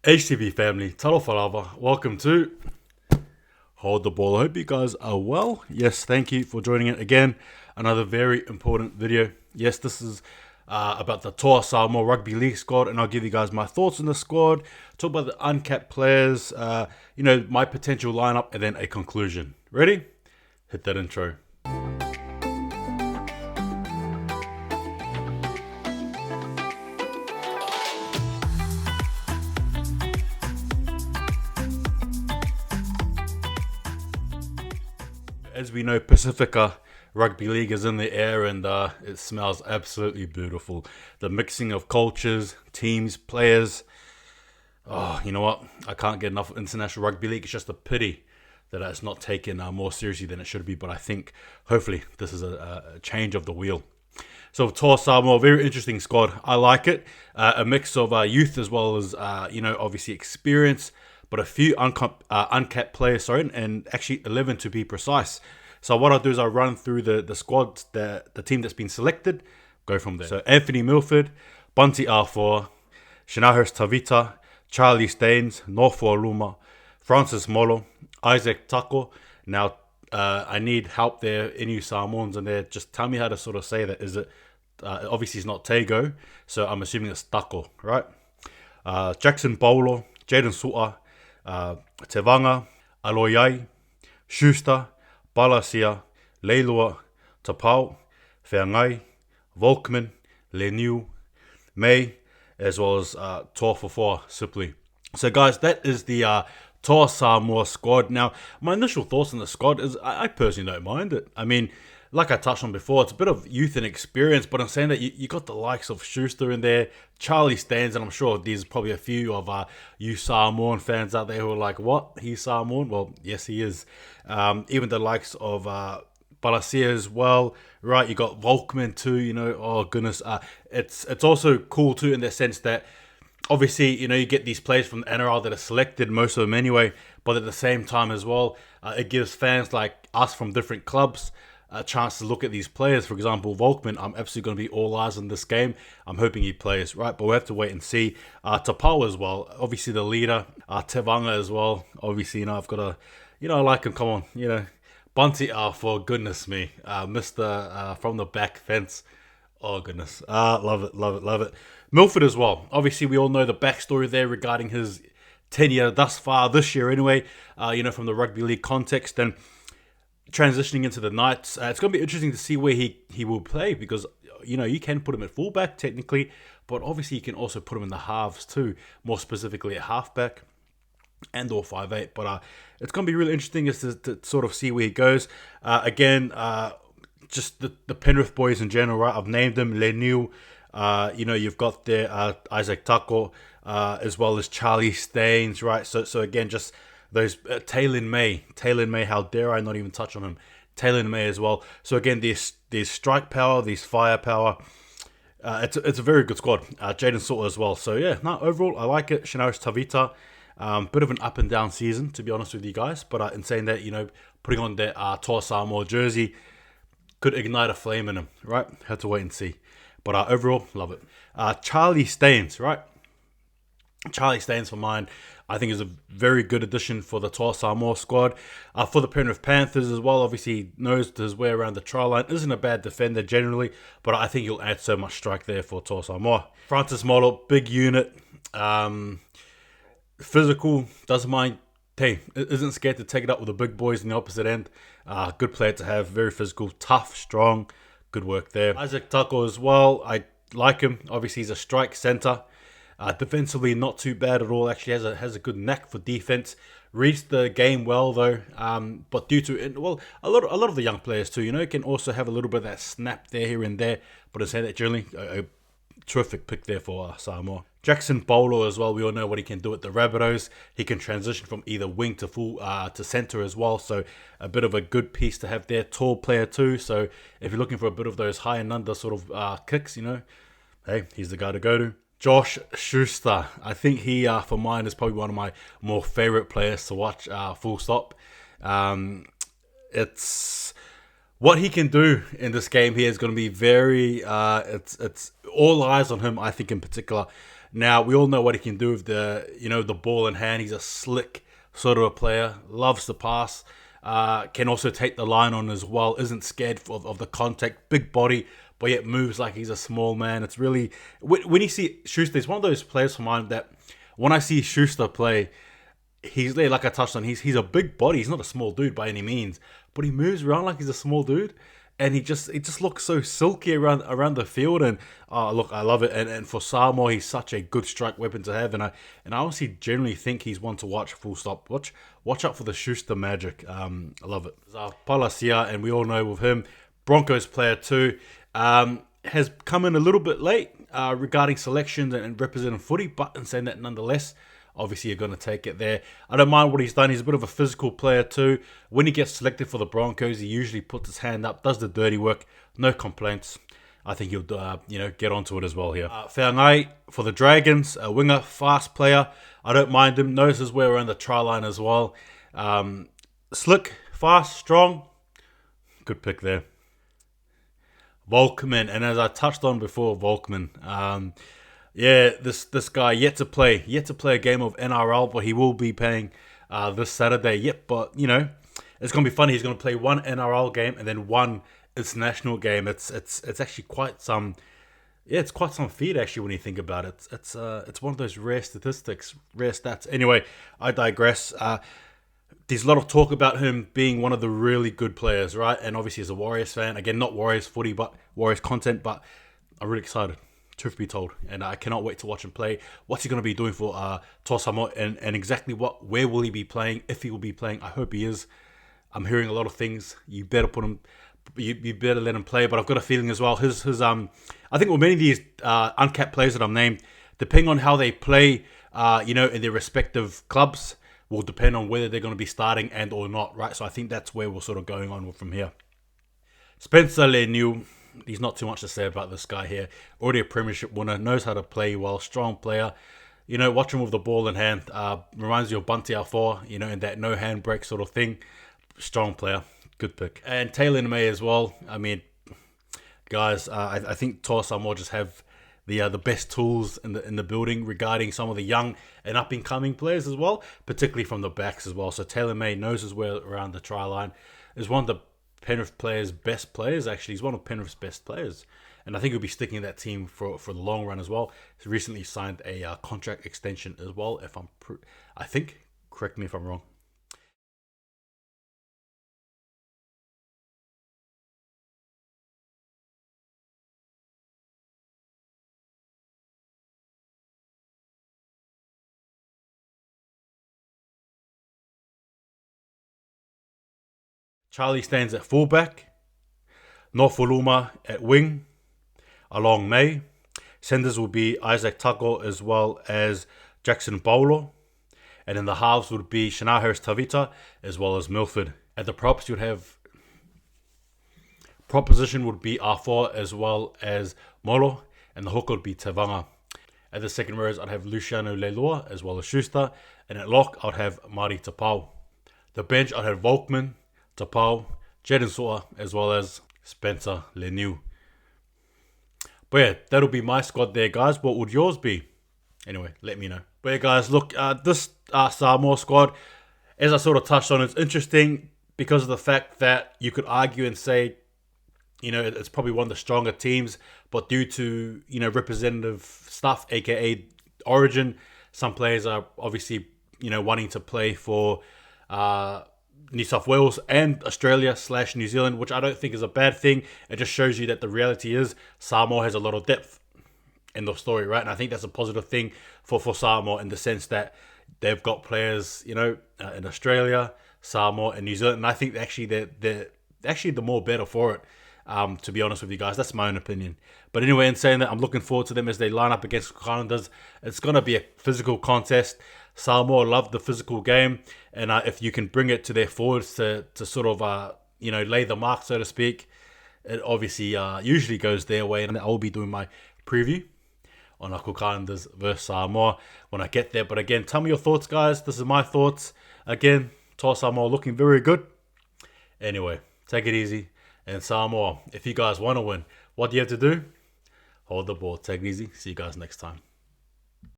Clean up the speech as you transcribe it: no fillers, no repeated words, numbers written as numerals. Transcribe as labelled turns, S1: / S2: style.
S1: HTV family, Taulapapa, welcome to Hold the Ball. I hope you guys are well. Yes, thank you for joining it again. Another very important video. Yes, this is about the Toa Samoa Rugby League squad, and I'll give you guys my thoughts on the squad, talk about the uncapped players, my potential lineup, and then a conclusion. Ready? Hit that intro. As we know, Pacifica Rugby League is in the air, and it smells absolutely beautiful. The mixing of cultures, teams, players. Oh, you know what? I can't get enough of International Rugby League. It's just a pity that it's not taken more seriously than it should be. But I think, hopefully, this is a change of the wheel. So Toa Samoa, very interesting squad. I like it. A mix of youth as well as, obviously experience. But a few uncapped players, and actually 11 to be precise. So what I'll do is I'll run through the squad, the team that's been selected, go from there. So Anthony Milford, Bunty R4, Shinahurst Tavita, Charlie Staines, Norfolk Luma, Francis Molo, Isaac Tako. Now, I need help there, any Samoans in there. Just tell me how to sort of say that. Is it, obviously it's not Tego, so I'm assuming it's Tako, right? Jackson Paulo, Jaden Su'a, Tevanga, Aloiai, Schuster, Balasia, Leilua, Tapau, Whengai, Volkman, Leniu, May, as well as Toa Fofoa, Sipley. So guys, that is the Toa Samoa squad. Now, my initial thoughts on the squad is I personally don't mind it. I mean, like I touched on before, it's a bit of youth and experience, but I'm saying that you got the likes of Schuster in there, Charlie Staines, and I'm sure there's probably a few of you Samoan fans out there who are like, what? He's Samoan? Well, yes, he is. Even the likes of Balasia as well, right? You got Volkman too, oh goodness. It's also cool too in the sense that obviously, you get these players from the NRL that are selected, most of them anyway, but at the same time as well, it gives fans like us from different clubs a chance to look at these players. For example, Volkman, I'm absolutely going to be all eyes on this game. I'm hoping he plays, right? But we'll have to wait and see. Tapau as well, obviously the leader. Tevanga as well. Obviously, I've got a, I like him, come on, Bunty, for goodness me. Mr. From the back fence. Oh, goodness. Love it, love it, love it. Milford as well. Obviously, we all know the backstory there regarding his tenure thus far this year anyway, from the rugby league context. And transitioning into the Knights, it's going to be interesting to see where he will play because, you can put him at fullback technically, but obviously you can also put him in the halves too, more specifically at halfback and or 5'8". But it's going to be really interesting as to sort of see where he goes. Just the Penrith boys in general, right? I've named them. Leniu, you've got there Isaac Tako, as well as Charlie Staines, right? So again, just those Taylin May, how dare I not even touch on him? Taylin May as well. So again, there's strike power, there's firepower. It's a very good squad. Jaden Sauter as well. So yeah, overall I like it. Shinaris Tavita, bit of an up and down season to be honest with you guys. But in saying that, putting on that Toa Samoa jersey could ignite a flame in him, right? Had to wait and see. But overall, love it. Charlie Staines, right? Charlie Staines for mine, I think is a very good addition for the Toa Samoa squad. For the Penrith Panthers as well, obviously he knows his way around the try line. Isn't a bad defender generally, but I think he'll add so much strike there for Toa Samoa. Francis Molo, big unit. Physical, doesn't mind. Hey, isn't scared to take it up with the big boys in the opposite end. Good player to have, very physical, tough, strong. Good work there. Isaac Tako as well, I like him. Obviously he's a strike centre. Defensively, not too bad at all. Actually, has a good knack for defense. Reads the game well though. But due to a lot of the young players too, can also have a little bit of that snap there, here and there. But I say that generally, a terrific pick there for Samoa. Jackson Paulo as well. We all know what he can do at the Rabbitohs. He can transition from either wing to full to centre as well. So a bit of a good piece to have there. Tall player too. So if you're looking for a bit of those high and under sort of kicks, hey, he's the guy to go to. Josh Schuster. I think he, for mine, is probably one of my more favourite players to watch, full stop. It's what he can do in this game here is going to be very, it's all eyes on him, I think, in particular. Now, we all know what he can do with the ball in hand. He's a slick sort of a player, loves the pass, can also take the line on as well, isn't scared of the contact, big body, but yet moves like he's a small man. It's really, when you see Schuster, he's one of those players for mine that when I see Schuster play, he's there, like I touched on, he's a big body. He's not a small dude by any means, but he moves around like he's a small dude. And it just looks so silky around the field, and look, I love it. And for Samoa, he's such a good strike weapon to have, and I honestly generally think he's one to watch. Full stop. Watch out for the Schuster magic. I love it. Palacia, and we all know with him, Broncos player too, has come in a little bit late regarding selections and representing footy, but in saying that, nonetheless, obviously, you're going to take it there. I don't mind what he's done. He's a bit of a physical player too. When he gets selected for the Broncos, he usually puts his hand up, does the dirty work. No complaints. I think he'll get onto it as well here. Whangai for the Dragons, a winger, fast player. I don't mind him. Knows his way around the try line as well. Slick, fast, strong. Good pick there. Volkman, and as I touched on before, Volkman. Yeah, this guy yet to play a game of NRL, but he will be playing this Saturday. Yep, but it's gonna be funny. He's gonna play one NRL game and then one international game. It's actually quite some. Yeah, it's quite some feat actually when you think about it. It's one of those rare statistics, rare stats. Anyway, I digress. There's a lot of talk about him being one of the really good players, right? And obviously, as a Warriors fan, again, not Warriors footy, but Warriors content. But I'm really excited. Truth be told, and I cannot wait to watch him play. What's he going to be doing for Toa Samoa, and exactly where will he be playing? If he will be playing, I hope he is. I'm hearing a lot of things. You better put him. You better let him play. But I've got a feeling as well. His I think with many of these uncapped players that I'm named, depending on how they play, in their respective clubs, will depend on whether they're going to be starting and or not, right? So I think that's where we're sort of going on from here. Spencer Leniu. There's not too much to say about this guy here. Already a premiership winner, knows how to play well, strong player. Watch him with the ball in hand. Reminds you of Bunty R4, in that no handbrake sort of thing. Strong player, good pick. And Taylor May as well. I mean, guys, I think Toa Samoa just have the best tools in the building regarding some of the young and up and coming players as well, particularly from the backs as well. So Taylor May knows his way around the try line. Is one of the Penrith best players, actually. He's one of Penrith's best players. And I think he'll be sticking in that team for the long run as well. He's recently signed a contract extension as well, I think. Correct me if I'm wrong. Charlie stands at fullback. Nofuluma at wing, along May. Centers will be Isaac Tako as well as Jackson Paulo. And in the halves would be Shana Harris Tavita as well as Milford. At the props, you'd have prop position would be R4 as well as Molo. And the hook would be Tevanga. At the second rows, I'd have Luciano Leilua as well as Schuster. And at lock, I'd have Mari Tapau. The bench, I'd have Volkman, Tapau, Jaden Soa as well as Spencer Leniu. But yeah, that'll be my squad there, guys. What would yours be? Anyway, let me know. But yeah, guys, look, this Samoa squad, as I sort of touched on, it's interesting because of the fact that you could argue and say, it's probably one of the stronger teams, but due to, representative stuff, aka origin, some players are obviously, wanting to play for New South Wales and Australia/New Zealand, which I don't think is a bad thing. It just shows you that the reality is Samoa has a lot of depth in the story, right? And I think that's a positive thing for Samoa in the sense that they've got players, in Australia, Samoa, and New Zealand. And I think actually they're actually the more better for it. To be honest with you guys, that's my own opinion. But anyway, in saying that, I'm looking forward to them as they line up against Islanders. It's going to be a physical contest. Samoa love the physical game, and if you can bring it to their forwards to sort of lay the mark, so to speak, it obviously usually goes their way. And I'll be doing my preview on Cook Islanders versus Samoa when I get there. But again, tell me your thoughts, guys. This is my thoughts. Again, Toa Samoa looking very good. Anyway, take it easy. And Samoa, if you guys want to win, what do you have to do? Hold the ball. Take it easy. See you guys next time.